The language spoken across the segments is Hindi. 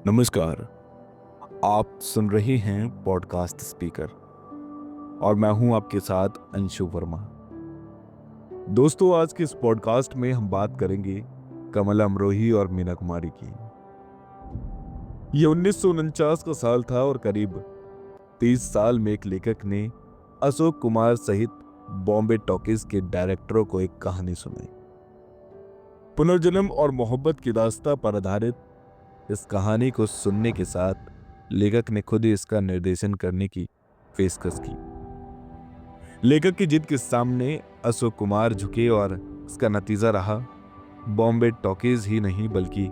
नमस्कार। आप सुन रहे हैं पॉडकास्ट स्पीकर और मैं हूं आपके साथ अंशु वर्मा। दोस्तों, आज के इस पॉडकास्ट में हम बात करेंगे कमला अमरोही और मीना कुमारी की। ये 1949 का साल था और करीब 30 साल में एक लेखक ने अशोक कुमार सहित बॉम्बे टॉकीज के डायरेक्टरों को एक कहानी सुनाई। पुनर्जन्म और मोहब्बत की दास्तां पर आधारित इस कहानी को सुनने के साथ लेखक ने खुद ही इसका निर्देशन करने की पेशकश की। लेखक की जिद के सामने अशोक कुमार झुके और इसका नतीजा रहा बॉम्बे टॉकीज ही नहीं बल्कि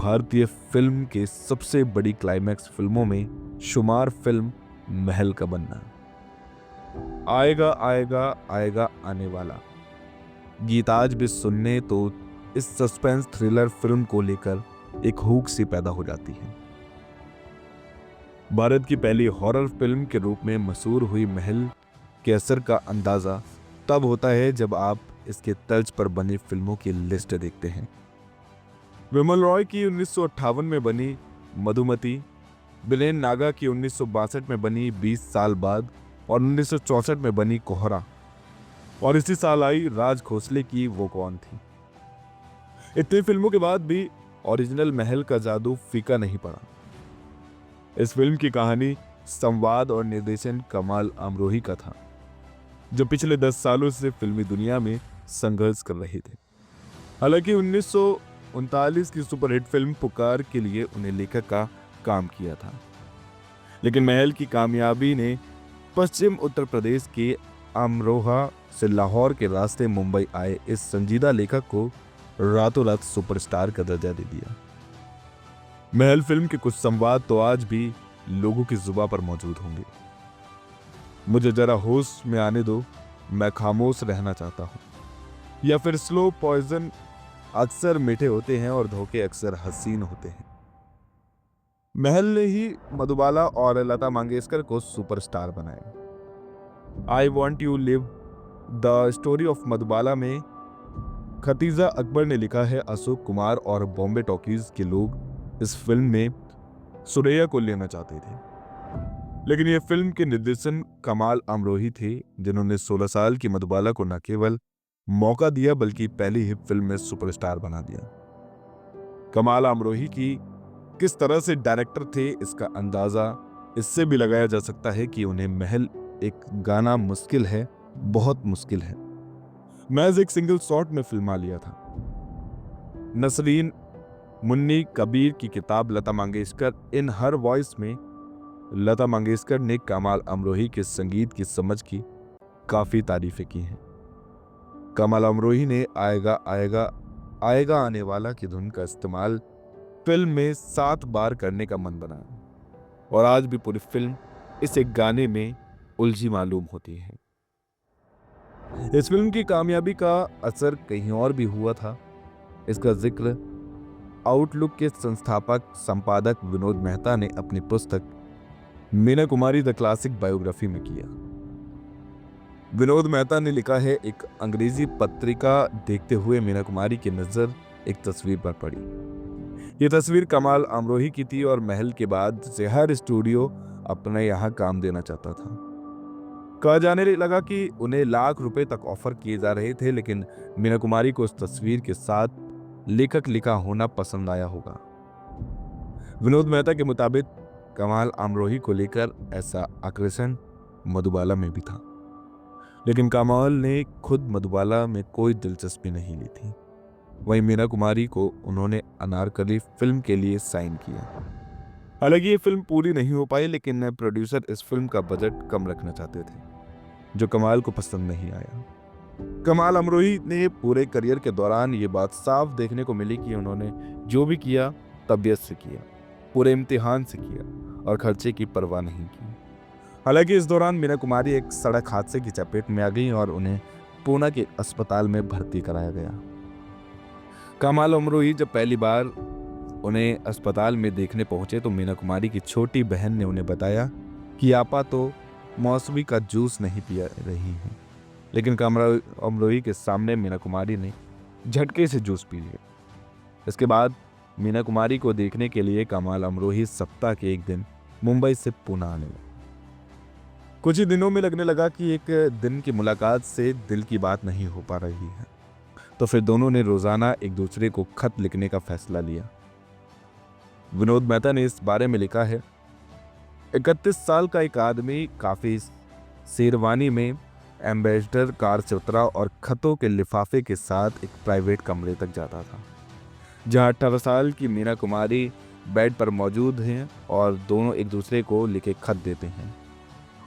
भारतीय फिल्म के सबसे बड़ी क्लाइमैक्स फिल्मों में शुमार फिल्म महल का बनना। आएगा आएगा आएगा आने वाला गीत आज भी सुनने तो इस सस्पेंस थ्रिलर फिल्म को लेकर एक हुक सी पैदा हो जाती है। भारत की पहली हॉरर फिल्म के रूप में मशहूर हुई महल के असर का अंदाजा तब होता है जब आप इसके तर्ज पर बनी फिल्मों की लिस्ट देखते हैं। विमल रॉय की 1958 में बनी मधुमती, बिलेन नागा की 1962 में बनी 20 साल बाद और 1964 में बनी कोहरा, और इसी साल आई राज खोसले की वो कौन थी। इतनी फिल्मों के बाद भी ओरिजिनल महल का जादू फीका नहीं पड़ा। इस फिल्म की कहानी, संवाद और निर्देशन कमाल अमरोही का था, जो पिछले 10 सालों से फिल्मी दुनिया में संघर्ष कर रहे थे। हालांकि 1939 की सुपरहिट फिल्म पुकार के लिए उन्हें लेखक का काम किया था, लेकिन महल की कामयाबी ने पश्चिम उत्तर प्रदेश के अमरोहा से लाहौर के रास्ते मुंबई आए इस संजीदा लेखक को रातों रात सुपरस्टार का दर्जा दे दिया। महल फिल्म के कुछ संवाद तो आज भी लोगों की जुबान पर मौजूद होंगे। मुझे जरा होश में आने दो, मैं खामोश रहना चाहता हूं, या फिर स्लो पॉइजन अक्सर मीठे होते हैं और धोखे अक्सर हसीन होते हैं। महल ने ही मधुबाला और लता मंगेशकर को सुपरस्टार बनाया। I want you live the story of Madhubala में खतीजा अकबर ने लिखा है, अशोक कुमार और बॉम्बे टॉकीज के लोग इस फिल्म में सुरैया को लेना चाहते थे, लेकिन यह फिल्म के निर्देशन कमाल अमरोही थे, जिन्होंने 16 साल की मधुबाला को न केवल मौका दिया बल्कि पहली ही फिल्म में सुपरस्टार बना दिया। कमाल अमरोही की किस तरह से डायरेक्टर थे, इसका अंदाजा इससे भी लगाया जा सकता है कि उन्हें महल एक गाना मुश्किल है, बहुत मुश्किल है, महज एक सिंगल शॉट में फिल्मा लिया था। नसरीन मुन्नी कबीर की किताब लता मंगेशकर इन हर वॉइस में लता मंगेशकर ने कमाल अमरोही के संगीत की समझ की काफी तारीफें की हैं। कमाल अमरोही ने आएगा आएगा आएगा आने वाला की धुन का इस्तेमाल फिल्म में 7 बार करने का मन बनाया, और आज भी पूरी फिल्म इस एक गाने में उलझी मालूम होती है। इस फिल्म की कामयाबी का असर कहीं और भी हुआ था। इसका जिक्र आउटलुक के संस्थापक संपादक विनोद मेहता ने अपनी पुस्तक Meena Kumari the classic biography में किया। विनोद मेहता ने लिखा है, एक अंग्रेजी पत्रिका देखते हुए मीना कुमारी की नजर एक तस्वीर पर पड़ी। ये तस्वीर कमाल अमरोही की थी और महल के बाद से हर स्टूडियो अपने यहाँ काम देना चाहता था। कहा जाने लगा कि उन्हें लाख रुपए तक ऑफर किए जा रहे थे, लेकिन मीना कुमारी को उस तस्वीर के साथ लेखक लिखा होना पसंद आया होगा। विनोद मेहता के मुताबिक कमाल अमरोही को लेकर ऐसा आकर्षण मधुबाला में भी था, लेकिन कमाल ने खुद मधुबाला में कोई दिलचस्पी नहीं ली थी। वहीं मीना कुमारी को उन्होंने अनारकली फिल्म के लिए साइन किया। हालांकि ये फिल्म पूरी नहीं हो पाई, लेकिन प्रोड्यूसर इस फिल्म का बजट कम रखना चाहते थे, जो कमाल को पसंद नहीं आया। कमाल अमरोही ने पूरे करियर के दौरान ये बात साफ देखने को मिली कि उन्होंने जो भी किया तबीयत से किया, पूरे इम्तिहान से किया और खर्चे की परवाह नहीं की। हालांकि इस दौरान मीना कुमारी एक सड़क हादसे की चपेट में आ गई और उन्हें पूना के अस्पताल में भर्ती कराया गया। कमाल अमरोही जब पहली बार उन्हें अस्पताल में देखने पहुंचे तो मीना कुमारी की छोटी बहन ने उन्हें बताया कि आपा तो मौसमी का जूस नहीं पिया रही हैं, लेकिन कमाल अमरोही के सामने मीना कुमारी ने झटके से जूस पी लिया। इसके बाद मीना कुमारी को देखने के लिए कमाल अमरोही सप्ताह के एक दिन मुंबई से पुणे आने लगा। कुछ ही दिनों में लगने लगा कि एक दिन की मुलाकात से दिल की बात नहीं हो पा रही है, तो फिर दोनों ने रोजाना एक दूसरे को खत लिखने का फैसला लिया। विनोद मेहता ने इस बारे में लिखा है, 31 साल का एक आदमी काफी शेरवानी में एम्बेसडर कार से उतरा और खतों के लिफाफे के साथ एक प्राइवेट कमरे तक जाता था, जहां 18 साल की मीना कुमारी बेड पर मौजूद हैं और दोनों एक दूसरे को लिखे खत देते हैं।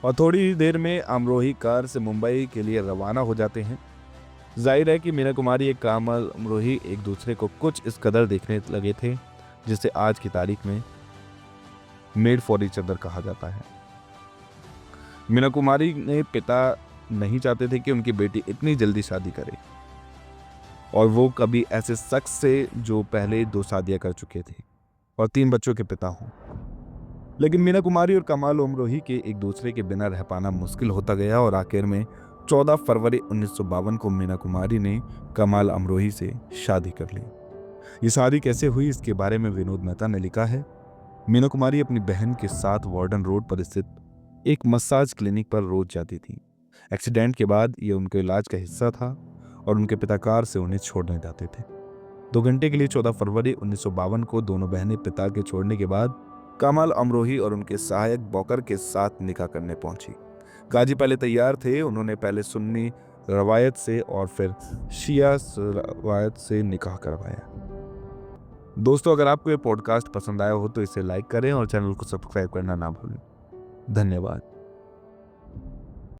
और थोड़ी ही देर में अमरोही कार से मुंबई के लिए रवाना हो जाते हैं। जाहिर है कि मीना कुमारी एक कमाल अमरोही एक दूसरे को कुछ इस कदर देखने लगे थे, जिसे आज की तारीख में मेड फॉर ईच अदर कहा जाता है। मीना कुमारी ने पिता नहीं चाहते थे कि उनकी बेटी इतनी जल्दी शादी करे, और वो कभी ऐसे शख्स से जो पहले 2 शादियां कर चुके थे और 3 बच्चों के पिता हों। लेकिन मीना कुमारी और कमाल अमरोही के एक दूसरे के बिना रह पाना मुश्किल होता गया और आखिर में 14 फरवरी 1952 को मीना कुमारी ने कमाल अमरोही से शादी कर ली। ये शादी कैसे हुई, इसके बारे में विनोद मेहता ने लिखा है, मीना कुमारी अपनी बहन के साथ वार्डन रोड पर स्थित एक मसाज क्लिनिक पर रोज जाती थी। एक्सीडेंट के बाद ये उनके इलाज का हिस्सा था और उनके पिता कार से उन्हें छोड़ने जाते थे। 2 घंटे के लिए 14 फरवरी 1952 को दोनों बहनें पिता के छोड़ने के बाद कमाल अमरोही और उनके सहायक बौकर के साथ निकाह करने पहुंची। गाजी पहले तैयार थे, उन्होंने पहले सुन्नी रवायत से और फिर शिया रवायत से निकाह करवाया। दोस्तों, अगर आपको ये पॉडकास्ट पसंद आया हो तो इसे लाइक करें और चैनल को सब्सक्राइब करना ना भूलें। धन्यवाद।